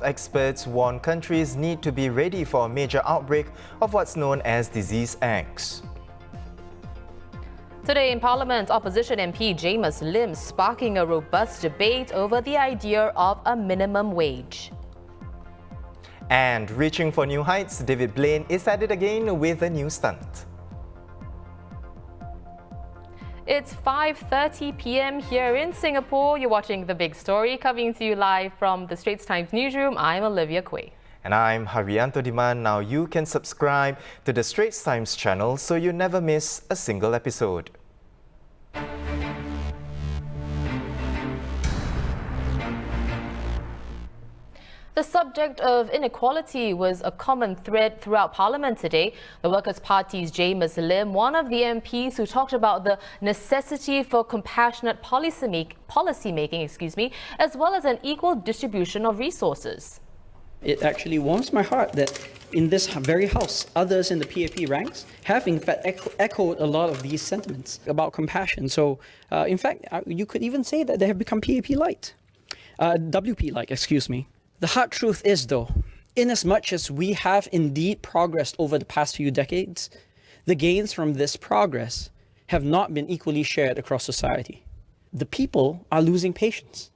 Experts warn countries need to be ready for a major outbreak of what's known as disease X. Today in Parliament, opposition MP Jamus Lim sparking a robust debate over the idea of a minimum wage. And reaching for new heights, David Blaine is at it again with a new stunt. It's 5:30 p.m. here in Singapore. You're watching The Big Story, coming to you live from the Straits Times newsroom. I'm Olivia Quay. And I'm Haryanto Diman. Now you can subscribe to the Straits Times channel so you never miss a single episode. The subject of inequality was a common thread throughout Parliament today. The Workers' Party's Jamus Lim, one of the MPs who talked about the necessity for compassionate policymaking, as well as an equal distribution of resources. It actually warms my heart that in this very house, others in the PAP ranks have in fact echoed a lot of these sentiments about compassion. So in fact, you could even say that they have become PAP light, WP like, excuse me. The hard truth is, though, inasmuch as we have indeed progressed over the past few decades, the gains from this progress have not been equally shared across society. The people are losing patience.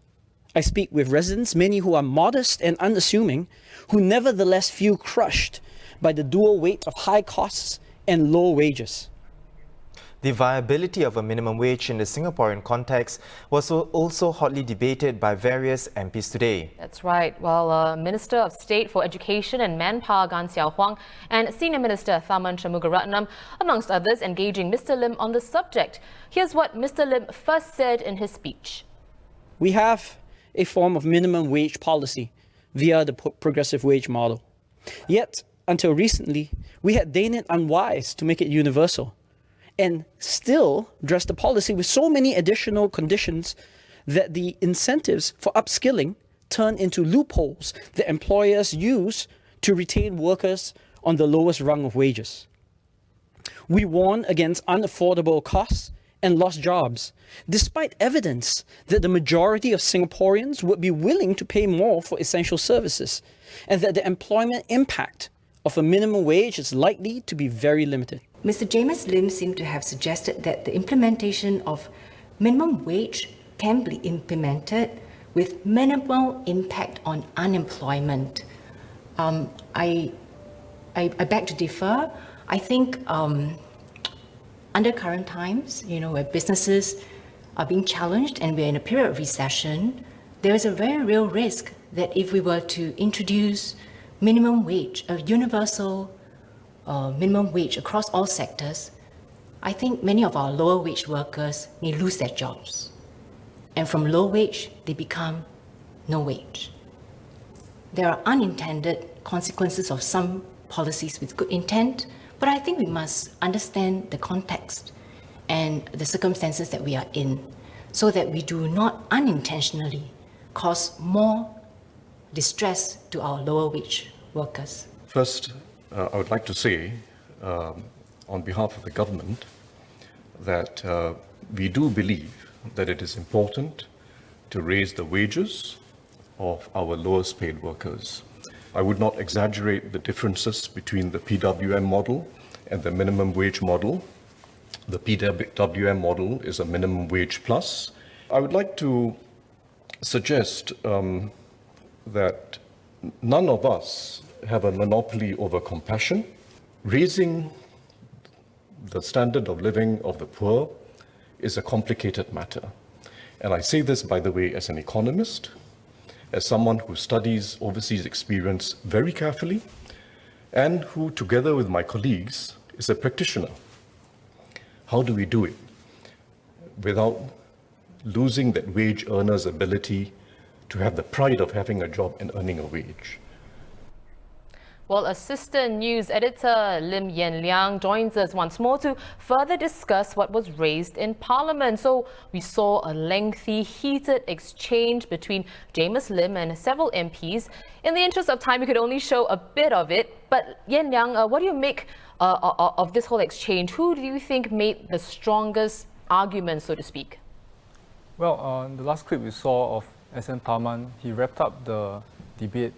I speak with residents, many who are modest and unassuming, who nevertheless feel crushed by the dual weight of high costs and low wages. The viability of a minimum wage in the Singaporean context was also hotly debated by various MPs today. That's right. Well, Minister of State for Education and Manpower Gan Xiao Huang and Senior Minister Tharman Shanmugaratnam, amongst others, engaging Mr Lim on the subject. Here's what Mr Lim first said in his speech. We have a form of minimum wage policy via the progressive wage model. Yet, until recently, we had deemed it unwise to make it universal, and still dress the policy with so many additional conditions that the incentives for upskilling turn into loopholes that employers use to retain workers on the lowest rung of wages. We warn against unaffordable costs and lost jobs, despite evidence that the majority of Singaporeans would be willing to pay more for essential services, and that the employment impact of a minimum wage is likely to be very limited. Mr. Jamus Lim seemed to have suggested that the implementation of minimum wage can be implemented with minimal impact on unemployment. I beg to differ. I think under current times, where businesses are being challenged and we're in a period of recession, there is a very real risk that if we were to introduce minimum wage, a universal minimum wage across all sectors, I think many of our lower wage workers may lose their jobs. And from low wage, they become no wage. There are unintended consequences of some policies with good intent, but I think we must understand the context and the circumstances that we are in so that we do not unintentionally cause more distress to our lower wage workers. First, I would like to say, on behalf of the government, that we do believe that it is important to raise the wages of our lowest paid workers. I would not exaggerate the differences between the PWM model and the minimum wage model. The PWM model is a minimum wage plus. I would like to suggest that none of us have a monopoly over compassion. Raising the standard of living of the poor is a complicated matter. And I say this, by the way, as an economist, as someone who studies overseas experience very carefully, and who, together with my colleagues, is a practitioner. How do we do it without losing that wage earner's ability to have the pride of having a job and earning a wage? Well, Assistant News Editor Lim Yan Liang joins us once more to further discuss what was raised in Parliament. So we saw a lengthy, heated exchange between Jamus Lim and several MPs. In the interest of time, we could only show a bit of it. But Yan Liang, what do you make of this whole exchange? Who do you think made the strongest argument, so to speak? Well, the last clip we saw of SN Tharman, he wrapped up the debate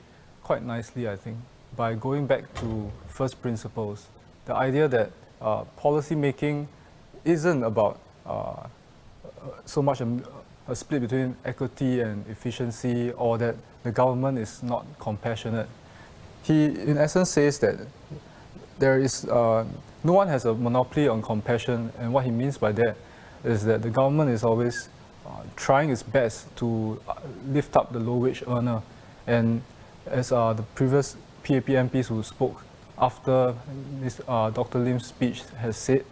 quite nicely, I think, by going back to first principles. The idea that policy making isn't about so much a split between equity and efficiency, or that the government is not compassionate. He, in essence, says that there is no one has a monopoly on compassion, and what he means by that is that the government is always trying its best to lift up the low-wage earner. And as the previous PAP MPs who spoke after Dr. Lim's speech has said,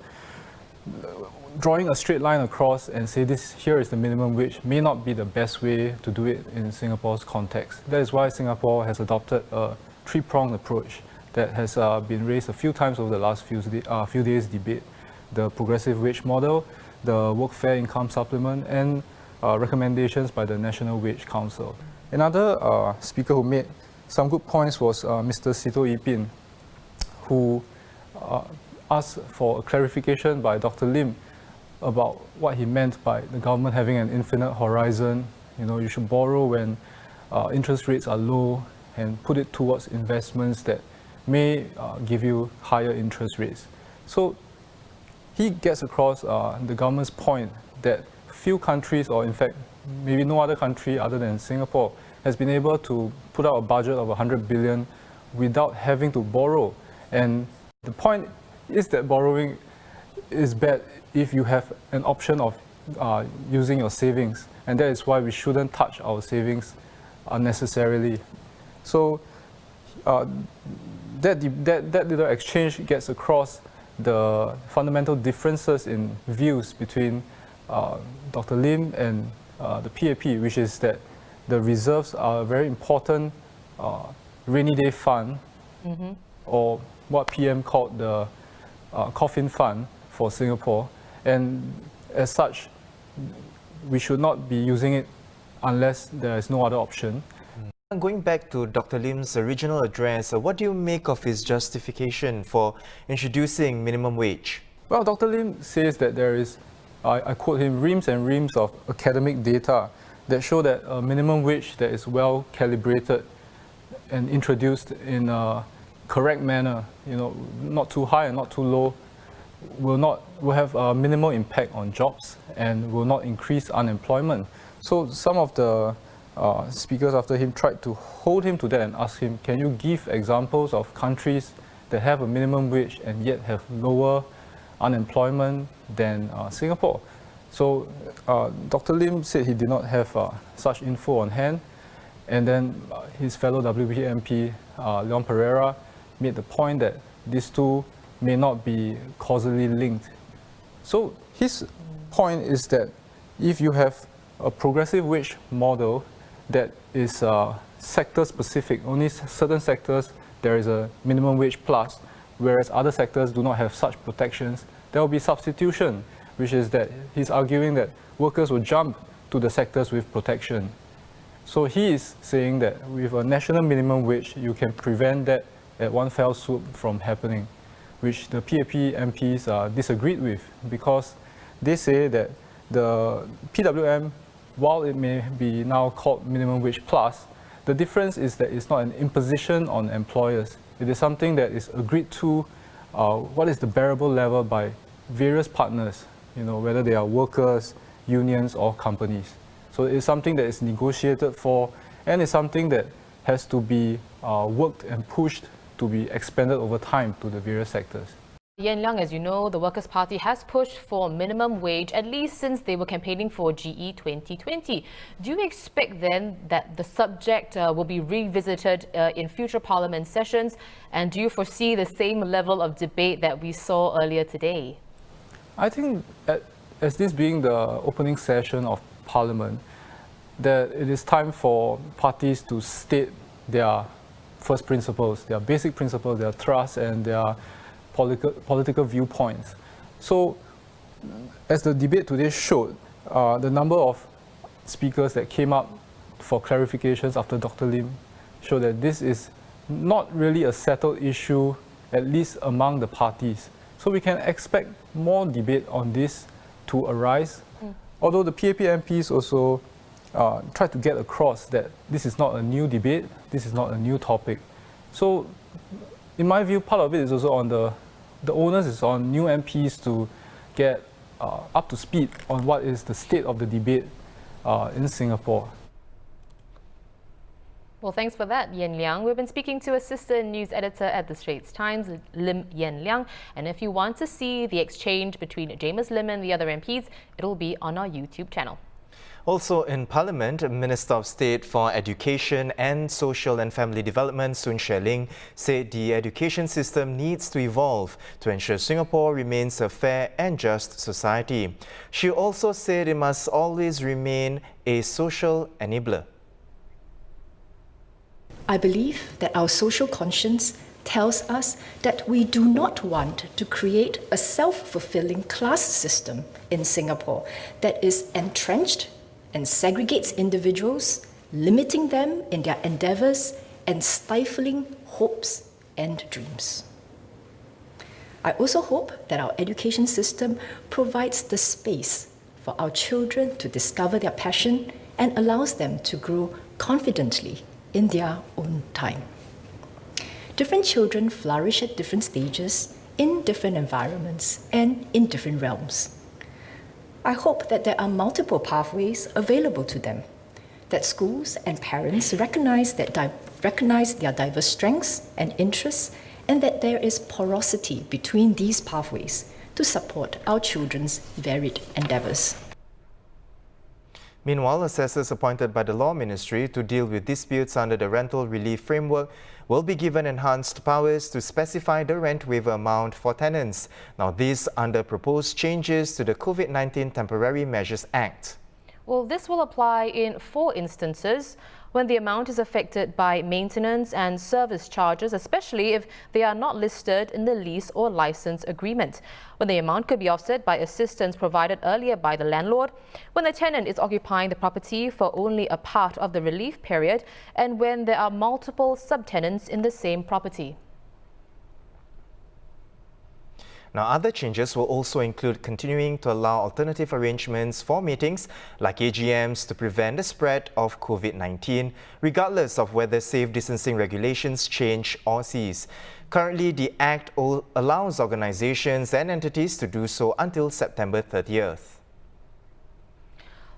drawing a straight line across and say this here is the minimum wage may not be the best way to do it in Singapore's context. That is why Singapore has adopted a three-pronged approach that has been raised a few times over the last few days' debate. The progressive wage model, the workfare income supplement, and recommendations by the National Wage Council. Another speaker who made some good points was Mr. Sito Ipin, who asked for a clarification by Dr. Lim about what he meant by the government having an infinite horizon. You know, you should borrow when interest rates are low and put it towards investments that may give you higher interest rates. So he gets across the government's point that few countries, or in fact maybe no other country other than Singapore, has been able to put out a budget of 100 billion without having to borrow. And the point is that borrowing is bad if you have an option of using your savings, and that is why we shouldn't touch our savings unnecessarily. So that little exchange gets across the fundamental differences in views between Dr. Lim and the PAP, which is that the reserves are a very important rainy day fund, or what PM called the coffin fund for Singapore, and as such, we should not be using it unless there is no other option. Going back to Dr. Lim's original address, what do you make of his justification for introducing minimum wage? Well, Dr. Lim says that there is, I quote him, reams and reams of academic data that show that a minimum wage that is well calibrated and introduced in a correct manner, you know, not too high and not too low, will have a minimal impact on jobs and will not increase unemployment. So some of the speakers after him tried to hold him to that and ask him, can you give examples of countries that have a minimum wage and yet have lower unemployment than Singapore? So Dr. Lim said he did not have such info on hand, and then his fellow WP MP, Leon Pereira, made the point that these two may not be causally linked. So his point is that if you have a progressive wage model that is sector specific, only certain sectors there is a minimum wage plus, whereas other sectors do not have such protections, there will be substitution, which is that he's arguing that workers will jump to the sectors with protection. So he is saying that with a national minimum wage, you can prevent that at one fell swoop from happening, which the PAP MPs disagreed with, because they say that the PWM, while it may be now called minimum wage plus, the difference is that it's not an imposition on employers. It is something that is agreed to, what is the bearable level by various partners, you know, whether they are workers, unions, or companies. So it's something that is negotiated for, and it's something that has to be worked and pushed to be expanded over time to the various sectors. Yan Liang, as you know, the Workers' Party has pushed for minimum wage at least since they were campaigning for GE 2020. Do you expect then that the subject will be revisited in future parliament sessions? And do you foresee the same level of debate that we saw earlier today? I think, as this being the opening session of Parliament, that it is time for parties to state their first principles, their basic principles, their thrusts, and their political viewpoints. So, as the debate today showed, the number of speakers that came up for clarifications after Dr. Lim showed that this is not really a settled issue, at least among the parties. So we can expect more debate on this to arise. Although the PAP MPs also tried to get across that this is not a new debate, this is not a new topic. So, in my view, part of it is also on the onus is on new MPs to get up to speed on what is the state of the debate in Singapore. Well, thanks for that, Yan Liang. We've been speaking to assistant news editor at the Straits Times, Lim Yan Liang. And if you want to see the exchange between Jamus Lim and the other MPs, it'll be on our YouTube channel. Also in Parliament, Minister of State for Education and Social and Family Development, Sun Xueling, said the education system needs to evolve to ensure Singapore remains a fair and just society. She also said it must always remain a social enabler. I believe that our social conscience tells us that we do not want to create a self-fulfilling class system in Singapore that is entrenched and segregates individuals, limiting them in their endeavours and stifling hopes and dreams. I also hope that our education system provides the space for our children to discover their passion and allows them to grow confidently in their own time. Different children flourish at different stages, in different environments, and in different realms. I hope that there are multiple pathways available to them, that schools and parents recognize their diverse strengths and interests, and that there is porosity between these pathways to support our children's varied endeavours. Meanwhile, assessors appointed by the Law Ministry to deal with disputes under the rental relief framework will be given enhanced powers to specify the rent waiver amount for tenants. Now, this under proposed changes to the COVID-19 Temporary Measures Act. Well, this will apply in 4 instances when the amount is affected by maintenance and service charges, especially if they are not listed in the lease or license agreement, when the amount could be offset by assistance provided earlier by the landlord, when the tenant is occupying the property for only a part of the relief period, and when there are multiple subtenants in the same property. Now, other changes will also include continuing to allow alternative arrangements for meetings like AGMs to prevent the spread of COVID-19, regardless of whether safe distancing regulations change or cease. Currently, the Act allows organizations and entities to do so until September 30th.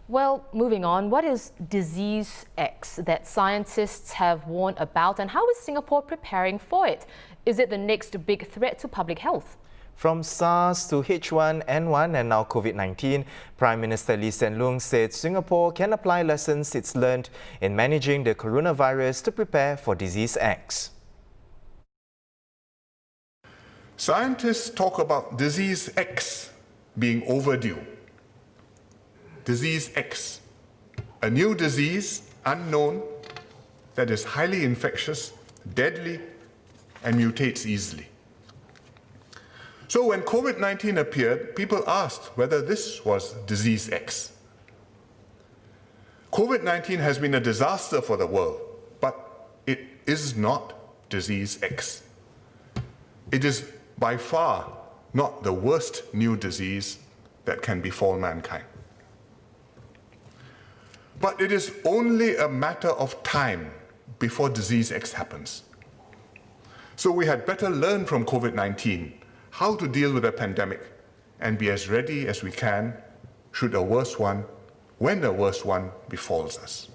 Well, moving on, what is Disease X that scientists have warned about, and how is Singapore preparing for it? Is it the next big threat to public health? From SARS to H1N1 and now COVID-19, Prime Minister Lee Hsien Loong said Singapore can apply lessons it's learned in managing the coronavirus to prepare for Disease X. Scientists talk about Disease X being overdue. Disease X, a new disease, unknown, that is highly infectious, deadly, and mutates easily. So when COVID-19 appeared, people asked whether this was Disease X. COVID-19 has been a disaster for the world, but it is not Disease X. It is by far not the worst new disease that can befall mankind. But it is only a matter of time before Disease X happens. So we had better learn from COVID-19 how to deal with a pandemic and be as ready as we can should a worse one, when a worse one befalls us.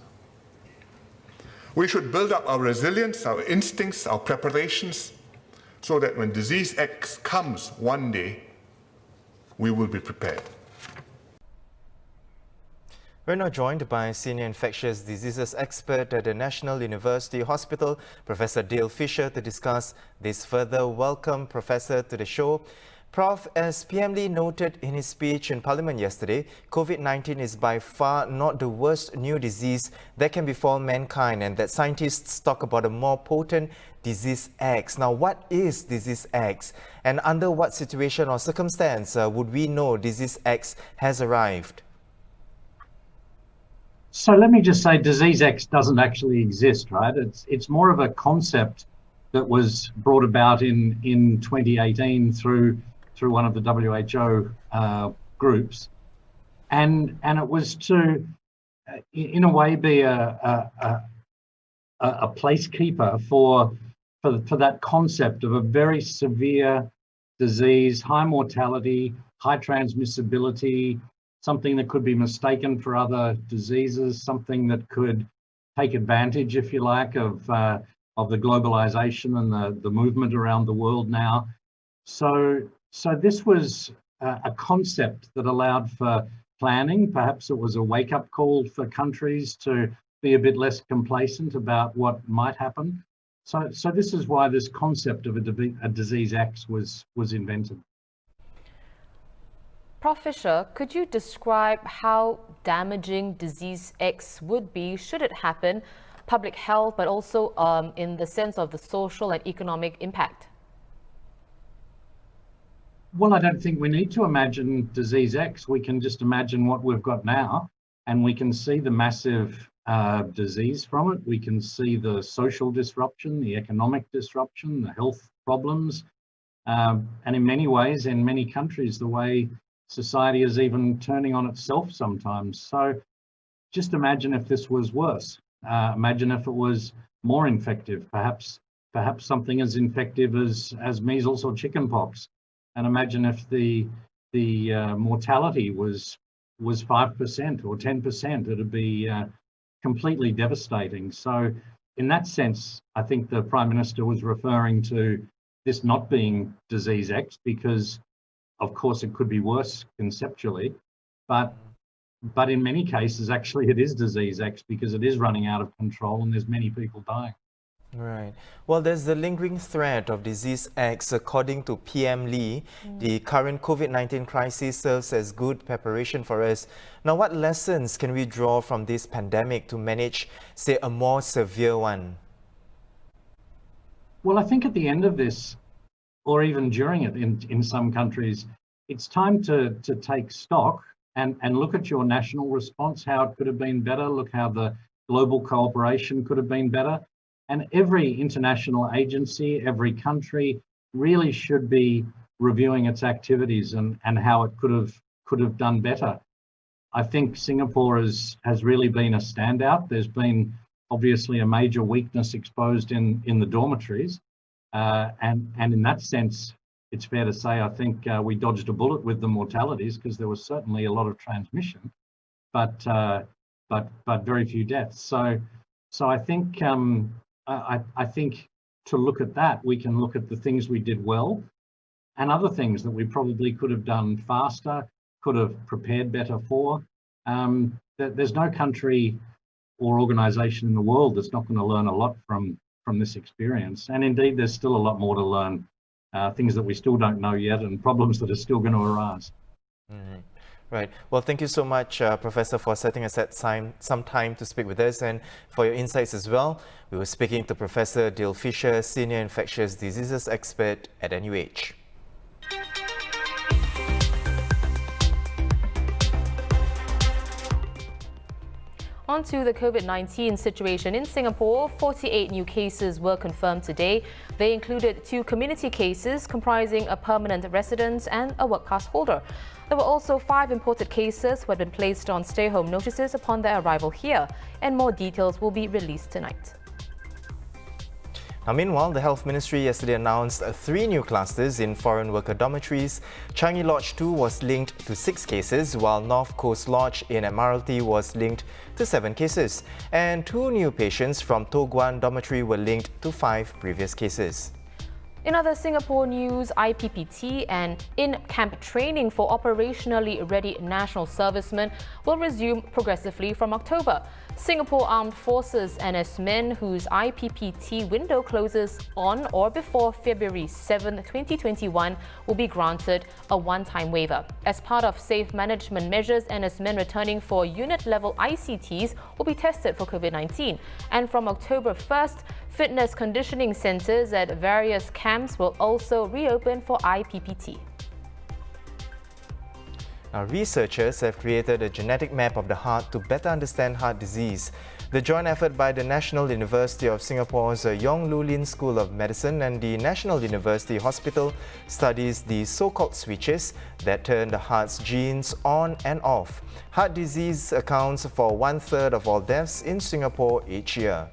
We should build up our resilience, our instincts, our preparations, so that when Disease X comes one day, we will be prepared. We're now joined by senior infectious diseases expert at the National University Hospital, Professor Dale Fisher, to discuss this further. Welcome, Professor, to the show. Prof, as PM Lee noted in his speech in Parliament yesterday, COVID-19 is by far not the worst new disease that can befall mankind, and that scientists talk about a more potent Disease X. Now, what is Disease X, and under what situation or circumstance would we know Disease X has arrived? So let me just say Disease X doesn't actually exist, right? It's more of a concept that was brought about in 2018 through one of the WHO groups. And it was to in a way, be a placekeeper for that concept of a very severe disease, high mortality, high transmissibility, something that could be mistaken for other diseases, something that could take advantage, if you like, of the globalization and the movement around the world now. So this was a concept that allowed for planning. Perhaps it was a wake-up call for countries to be a bit less complacent about what might happen. So this is why this concept of a disease X was invented. Prof. Fisher, could you describe how damaging disease X would be should it happen, public health, but also in the sense of the social and economic impact? Well, I don't think we need to imagine disease X. We can just imagine what we've got now, and we can see the massive disease from it. We can see the social disruption, the economic disruption, the health problems, and in many ways, in many countries, the way society is even turning on itself sometimes. So just imagine if this was worse. Imagine if it was more infective, perhaps something as infective as measles or chickenpox. And imagine if the mortality was 5% or 10%, it'd be completely devastating. So in that sense, I think the Prime Minister was referring to this not being disease X, because of course it could be worse conceptually, but in many cases actually it is disease X, because it is running out of control and there's many people dying. Right. Well, there's the lingering threat of disease X. According to PM Lee, the current COVID-19 crisis serves as good preparation for us. Now, what lessons can we draw from this pandemic to manage, say, a more severe one? Well, I think at the end of this, or even during it in some countries, it's time to take stock and look at your national response, how it could have been better, look how the global cooperation could have been better. And every international agency, every country really should be reviewing its activities and how it could have done better. I think Singapore has really been a standout. There's been obviously a major weakness exposed in the dormitories. And in that sense, it's fair to say, I think we dodged a bullet with the mortalities, because there was certainly a lot of transmission, but very few deaths. So I think I think to look at that, we can look at the things we did well and other things that we probably could have done faster, could have prepared better for. There's no country or organisation in the world that's not going to learn a lot from this experience. And indeed, there's still a lot more to learn, things that we still don't know yet and problems that are still going to arise. Right. Well, thank you so much, Professor, for setting aside some time to speak with us and for your insights as well. We were speaking to Professor Dale Fisher, Senior Infectious Diseases Expert at NUH. On to the COVID-19 situation in Singapore. 48 new cases were confirmed today. They included 2 community cases comprising a permanent resident and a work pass holder. There were also 5 imported cases who had been placed on stay-home notices upon their arrival here, and more details will be released tonight. Now, meanwhile, the Health Ministry yesterday announced 3 new clusters in foreign worker dormitories. Changi Lodge 2 was linked to 6 cases, while North Coast Lodge in Admiralty was linked to 7 cases. And 2 new patients from Toh Guan Dormitory were linked to 5 previous cases. In other Singapore news, IPPT and in-camp training for operationally ready national servicemen will resume progressively from October. Singapore Armed Forces NS men whose IPPT window closes on or before February 7, 2021 will be granted a one-time waiver. As part of safe management measures, NS men returning for unit-level ICTs will be tested for COVID-19. And from October 1st, fitness conditioning centres at various camps will also reopen for IPPT. Now, researchers have created a genetic map of the heart to better understand heart disease. The joint effort by the National University of Singapore's Yong Lu Lin School of Medicine and the National University Hospital studies the so-called switches that turn the heart's genes on and off. Heart disease accounts for 1/3 of all deaths in Singapore each year.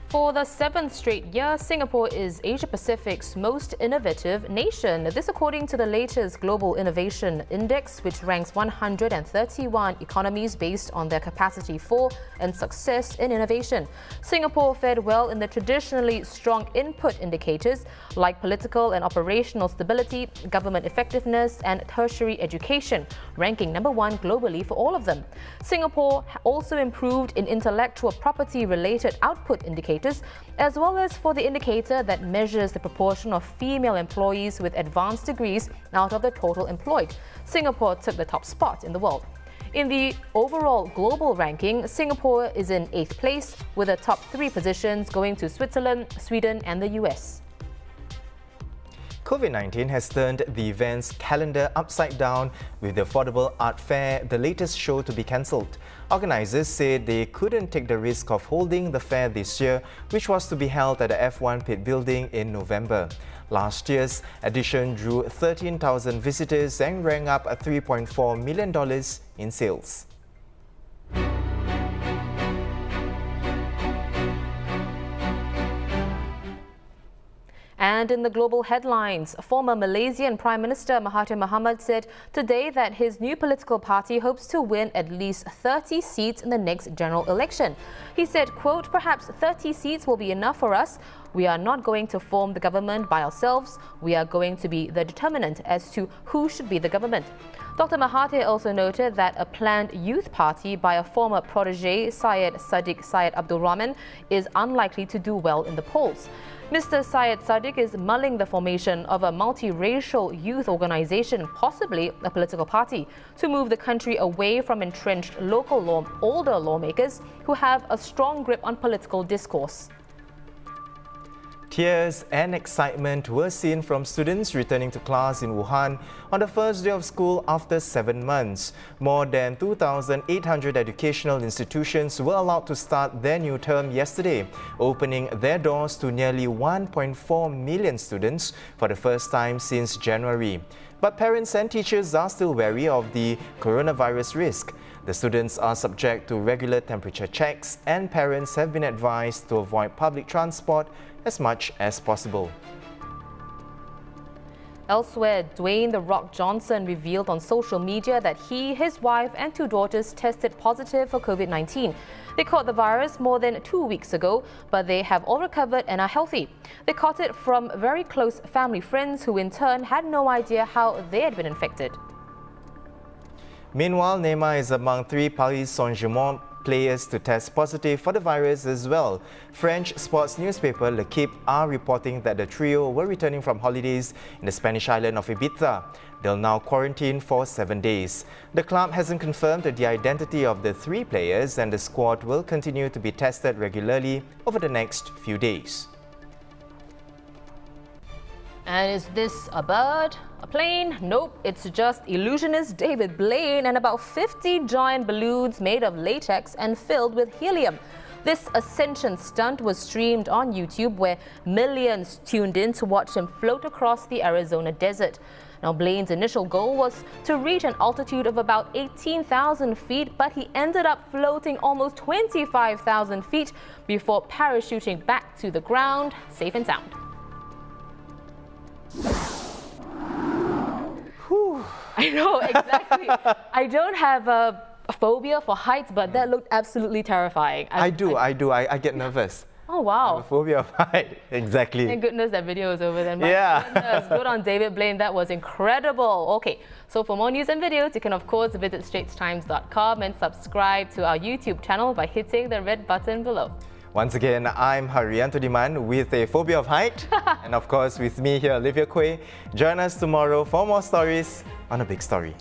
For the 7th straight year, Singapore is Asia-Pacific's most innovative nation. This according to the latest Global Innovation Index, which ranks 131 economies based on their capacity for and success in innovation. Singapore fared well in the traditionally strong input indicators like political and operational stability, government effectiveness and tertiary education, ranking #1 globally for all of them. Singapore also improved in intellectual property-related output indicators, as well as for the indicator that measures the proportion of female employees with advanced degrees out of the total employed. Singapore took the top spot in the world. In the overall global ranking, Singapore is in 8th place, with the top 3 positions going to Switzerland, Sweden and the US. COVID-19 has turned the event's calendar upside down, with the Affordable Art Fair, the latest show, to be cancelled. Organisers said they couldn't take the risk of holding the fair this year, which was to be held at the F1 Pit Building in November. Last year's edition drew 13,000 visitors and rang up $3.4 million in sales. And in the global headlines, former Malaysian Prime Minister Mahathir Mohamad said today that his new political party hopes to win at least 30 seats in the next general election. He said, quote, "Perhaps 30 seats will be enough for us. We are not going to form the government by ourselves. We are going to be the determinant as to who should be the government." Dr. Mahathir also noted that a planned youth party by a former protege, Syed Saddiq Syed Abdul Rahman, is unlikely to do well in the polls. Mr. Syed Saddiq is mulling the formation of a multiracial youth organisation, possibly a political party, to move the country away from entrenched older lawmakers who have a strong grip on political discourse. Tears and excitement were seen from students returning to class in Wuhan on the first day of school after 7 months. More than 2,800 educational institutions were allowed to start their new term yesterday, opening their doors to nearly 1.4 million students for the first time since January. But parents and teachers are still wary of the coronavirus risk. The students are subject to regular temperature checks, and parents have been advised to avoid public transport as much as possible. Elsewhere, Dwayne "The Rock" Johnson revealed on social media that he, his wife and 2 daughters tested positive for COVID-19. They caught the virus more than 2 weeks ago, but they have all recovered and are healthy. They caught it from very close family friends who in turn had no idea how they had been infected. Meanwhile, Neymar is among 3 Paris Saint-Germain players to test positive for the virus as well. French sports newspaper L'Equipe are reporting that the trio were returning from holidays in the Spanish island of Ibiza. They'll now quarantine for 7 days. The club hasn't confirmed the identity of the 3 players, and the squad will continue to be tested regularly over the next few days. And is this a bird? A plane? Nope, it's just illusionist David Blaine and about 50 giant balloons made of latex and filled with helium. This ascension stunt was streamed on YouTube, where millions tuned in to watch him float across the Arizona desert. Now, Blaine's initial goal was to reach an altitude of about 18,000 feet, but he ended up floating almost 25,000 feet before parachuting back to the ground, safe and sound. I know, exactly. I don't have a phobia for heights, but that looked absolutely terrifying. I get nervous. Oh, wow. I have a phobia of height. Exactly. Thank goodness that video is over then. Yeah. Goodness, good on David Blaine. That was incredible. Okay, so for more news and videos, you can of course visit straitstimes.com and subscribe to our YouTube channel by hitting the red button below. Once again, I'm Haryanto Diman with a phobia of height. And of course, with me here, Olivia Quay. Join us tomorrow for more stories on A Big Story.